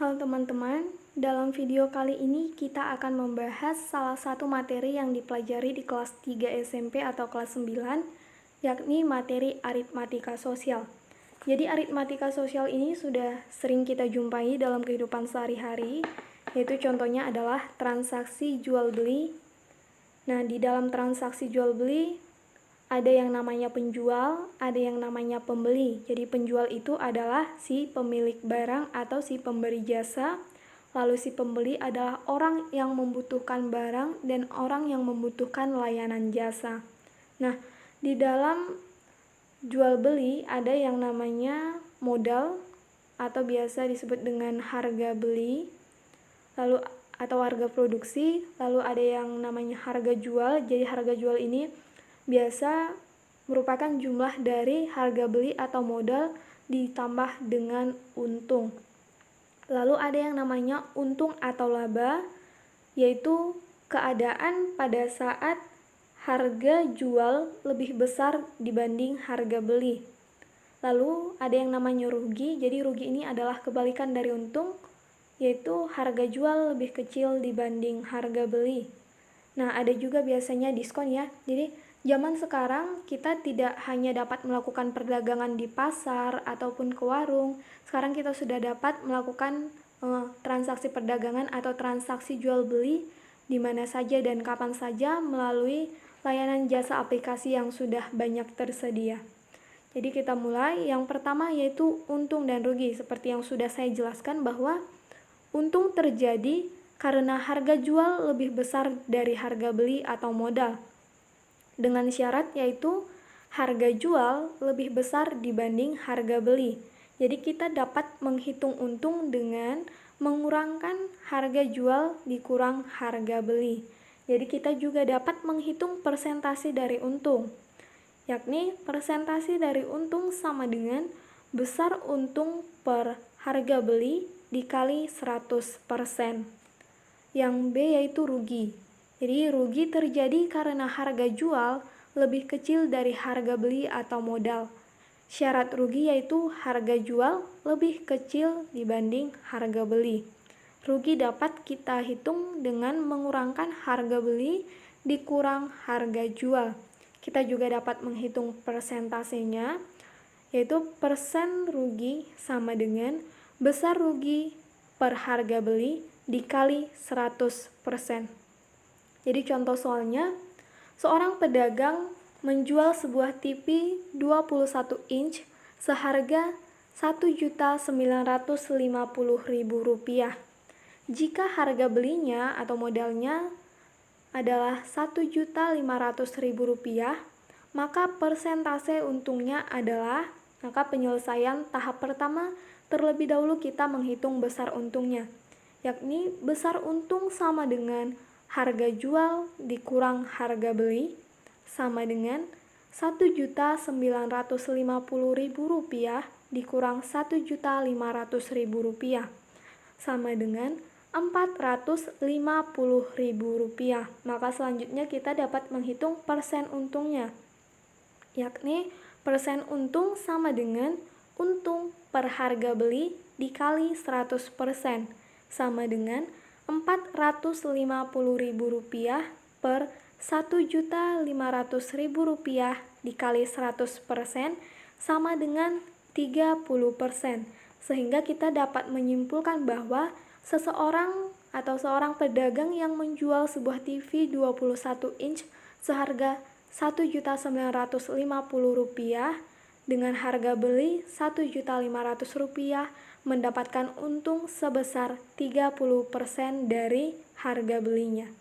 Halo teman-teman, dalam video kali ini kita akan membahas salah satu materi yang dipelajari di kelas 3 SMP atau kelas 9, yakni materi aritmatika sosial. Jadi aritmatika sosial ini sudah sering kita jumpai dalam kehidupan sehari-hari, yaitu contohnya adalah transaksi jual beli. Nah, di dalam transaksi jual beli ada yang namanya penjual, ada yang namanya pembeli. Jadi penjual itu adalah si pemilik barang atau si pemberi jasa. Lalu si pembeli adalah orang yang membutuhkan barang dan orang yang membutuhkan layanan jasa. Nah, di dalam jual beli ada yang namanya modal atau biasa disebut dengan harga beli. Lalu atau harga produksi, lalu ada yang namanya harga jual. Jadi harga jual ini biasa merupakan jumlah dari harga beli atau modal ditambah dengan untung. Lalu ada yang namanya untung atau laba, yaitu keadaan pada saat harga jual lebih besar dibanding harga beli. Lalu ada yang namanya rugi, jadi rugi ini adalah kebalikan dari untung, yaitu harga jual lebih kecil dibanding harga beli. Nah, ada juga biasanya diskon ya. Jadi zaman sekarang kita tidak hanya dapat melakukan perdagangan di pasar ataupun ke warung. Sekarang kita sudah dapat melakukan transaksi perdagangan atau transaksi jual beli di mana saja dan kapan saja melalui layanan jasa aplikasi yang sudah banyak tersedia. Jadi kita mulai. Yang pertama yaitu untung dan rugi. Seperti yang sudah saya jelaskan bahwa untung terjadi karena harga jual lebih besar dari harga beli atau modal, dengan syarat yaitu harga jual lebih besar dibanding harga beli. Jadi kita dapat menghitung untung dengan mengurangkan harga jual dikurang harga beli. Jadi kita juga dapat menghitung persentase dari untung, yakni persentase dari untung sama dengan besar untung per harga beli dikali 100%. Yang B yaitu rugi. Jadi rugi terjadi karena harga jual lebih kecil dari harga beli atau modal. Syarat rugi yaitu harga jual lebih kecil dibanding harga beli. Rugi dapat kita hitung dengan mengurangkan harga beli dikurang harga jual. Kita juga dapat menghitung persentasenya, yaitu persen rugi sama dengan besar rugi per harga beli dikali 100%. Jadi contoh soalnya, seorang pedagang menjual sebuah TV 21 inch seharga Rp1.950.000. Jika harga belinya atau modalnya adalah Rp1.500.000, maka persentase untungnya adalah, maka penyelesaian tahap pertama terlebih dahulu kita menghitung besar untungnya, yakni besar untung sama dengan harga jual dikurang harga beli sama dengan Rp1.950.000 dikurang Rp1.500.000 sama dengan Rp450.000. Maka selanjutnya kita dapat menghitung persen untungnya, yakni persen untung sama dengan untung per harga beli dikali 100% sama dengan Rp450.000 per Rp1.500.000 dikali 100% sama dengan 30%. Sehingga kita dapat menyimpulkan bahwa seseorang atau seorang pedagang yang menjual sebuah TV 21 inch seharga Rp1.950.000 dengan harga beli Rp1.500.000 mendapatkan untung sebesar 30% dari harga belinya.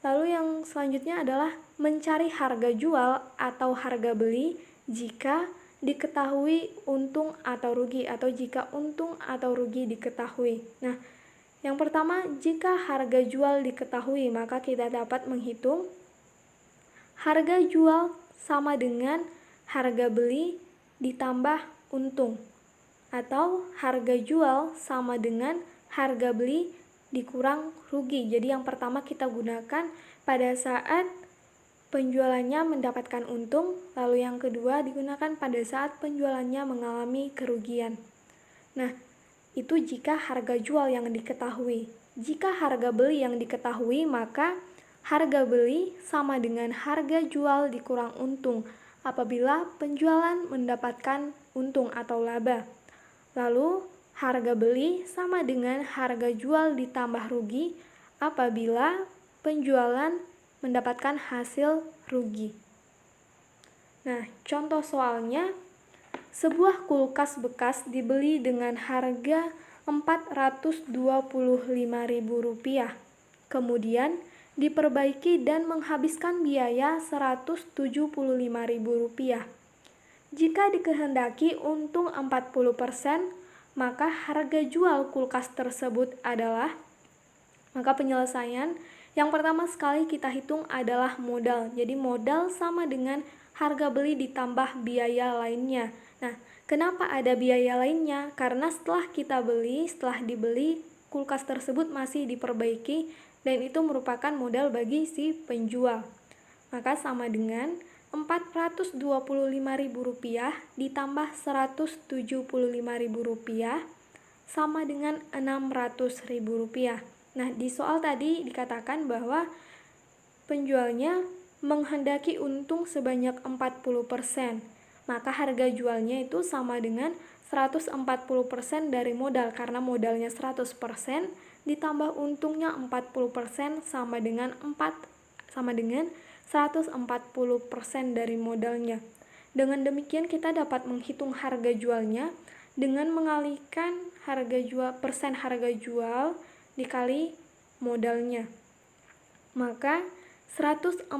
Lalu yang selanjutnya adalah mencari harga jual atau harga beli jika diketahui untung atau rugi, atau jika untung atau rugi diketahui. Nah, yang pertama, jika harga jual diketahui, maka kita dapat menghitung harga jual sama dengan harga beli ditambah untung, atau harga jual sama dengan harga beli dikurang rugi. Jadi yang pertama kita gunakan pada saat penjualannya mendapatkan untung, lalu yang kedua digunakan pada saat penjualannya mengalami kerugian. Nah, itu jika harga jual yang diketahui. Jika harga beli yang diketahui, maka harga beli sama dengan harga jual dikurang untung apabila penjualan mendapatkan untung atau laba. Lalu, harga beli sama dengan harga jual ditambah rugi apabila penjualan mendapatkan hasil rugi. Nah, contoh soalnya, sebuah kulkas bekas dibeli dengan harga Rp425.000, kemudian diperbaiki dan menghabiskan biaya Rp175.000. Jika dikehendaki untung 40%, maka harga jual kulkas tersebut adalah, maka penyelesaian yang pertama sekali kita hitung adalah modal. Jadi modal sama dengan harga beli ditambah biaya lainnya. Nah, kenapa ada biaya lainnya? Karena setelah dibeli, kulkas tersebut masih diperbaiki dan itu merupakan modal bagi si penjual. Maka sama dengan Rp425.000 ditambah Rp175.000 sama dengan Rp600.000. Nah, di soal tadi dikatakan bahwa penjualnya menghendaki untung sebanyak 40%. Maka harga jualnya itu sama dengan 140% dari modal, karena modalnya 100% ditambah untungnya 40% sama dengan 140% dari modalnya. Dengan demikian kita dapat menghitung harga jualnya dengan mengalihkan persen harga jual dikali modalnya. Maka 140%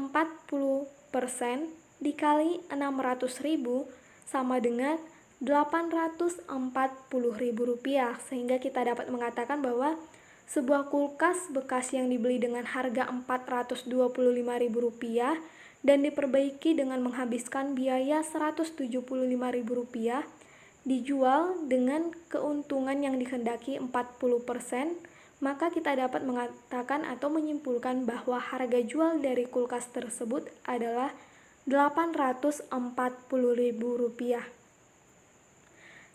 dikali 600.000 sama dengan Rp840.000, sehingga kita dapat mengatakan bahwa sebuah kulkas bekas yang dibeli dengan harga Rp425.000 dan diperbaiki dengan menghabiskan biaya Rp175.000 dijual dengan keuntungan yang dikehendaki 40%, maka kita dapat mengatakan atau menyimpulkan bahwa harga jual dari kulkas tersebut adalah Rp840.000.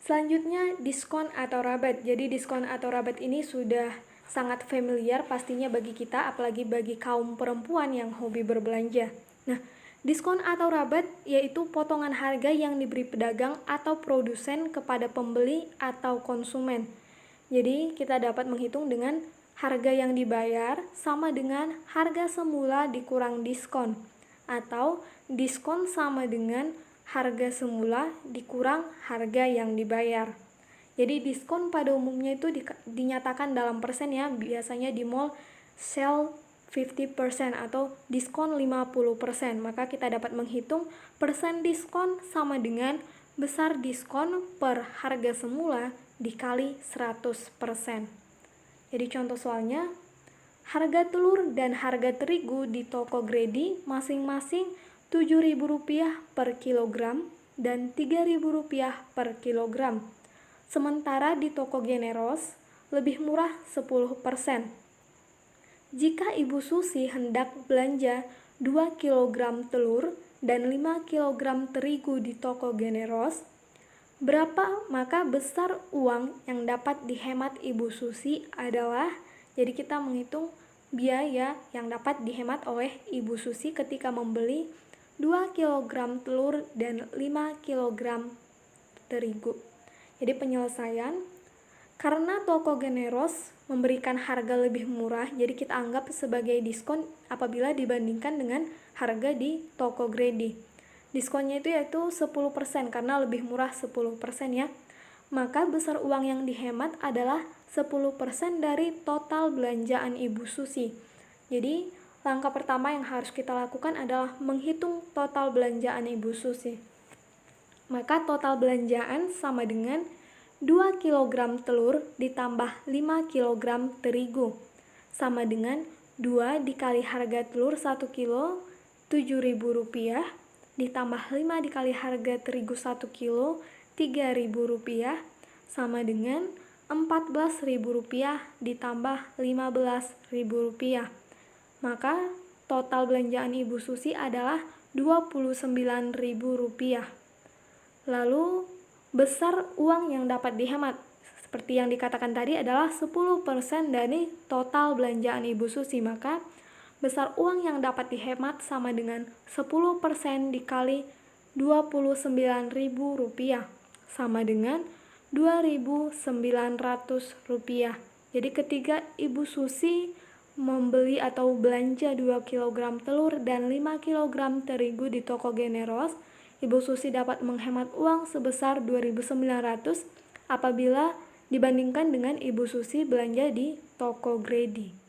Selanjutnya, diskon atau rabat. Jadi diskon atau rabat ini sudah sangat familiar pastinya bagi kita, apalagi bagi kaum perempuan yang hobi berbelanja. Nah, diskon atau rabat yaitu potongan harga yang diberi pedagang atau produsen kepada pembeli atau konsumen. Jadi kita dapat menghitung dengan harga yang dibayar sama dengan harga semula dikurang diskon, atau diskon sama dengan harga semula dikurang harga yang dibayar. Jadi diskon pada umumnya itu dinyatakan dalam persen ya, biasanya di mall sell 50% atau diskon 50%. Maka kita dapat menghitung persen diskon sama dengan besar diskon per harga semula dikali 100%. Jadi contoh soalnya, harga telur dan harga terigu di toko Gredi masing-masing Rp7.000 per kilogram dan Rp3.000 per kilogram. Sementara di toko Generos lebih murah 10%. Jika Ibu Susi hendak belanja 2 kg telur dan 5 kg terigu di toko Generos, berapa maka besar uang yang dapat dihemat Ibu Susi adalah, jadi kita menghitung biaya yang dapat dihemat oleh Ibu Susi ketika membeli 2 kg telur dan 5 kg terigu. Jadi penyelesaian, karena toko Generos memberikan harga lebih murah, jadi kita anggap sebagai diskon apabila dibandingkan dengan harga di toko Gredi. Diskonnya itu yaitu 10% karena lebih murah 10% ya. Maka besar uang yang dihemat adalah 10% dari total belanjaan Ibu Susi. Jadi langkah pertama yang harus kita lakukan adalah menghitung total belanjaan Ibu Susi. Maka total belanjaan sama dengan 2 kg telur ditambah 5 kg terigu, sama dengan 2 dikali harga telur 1 kilo Rp7.000 ditambah 5 dikali harga terigu 1 kilo Rp3.000 sama dengan Rp14.000 ditambah Rp15.000. Maka total belanjaan Ibu Susi adalah Rp29.000. Lalu besar uang yang dapat dihemat seperti yang dikatakan tadi adalah 10% dari total belanjaan Ibu Susi, maka besar uang yang dapat dihemat sama dengan 10% dikali Rp29.000 sama dengan Rp2.900. Jadi ketika Ibu Susi membeli atau belanja 2 kg telur dan 5 kg terigu di toko Generos, Ibu Susi dapat menghemat uang sebesar Rp2.900 apabila dibandingkan dengan Ibu Susi belanja di toko Gredi.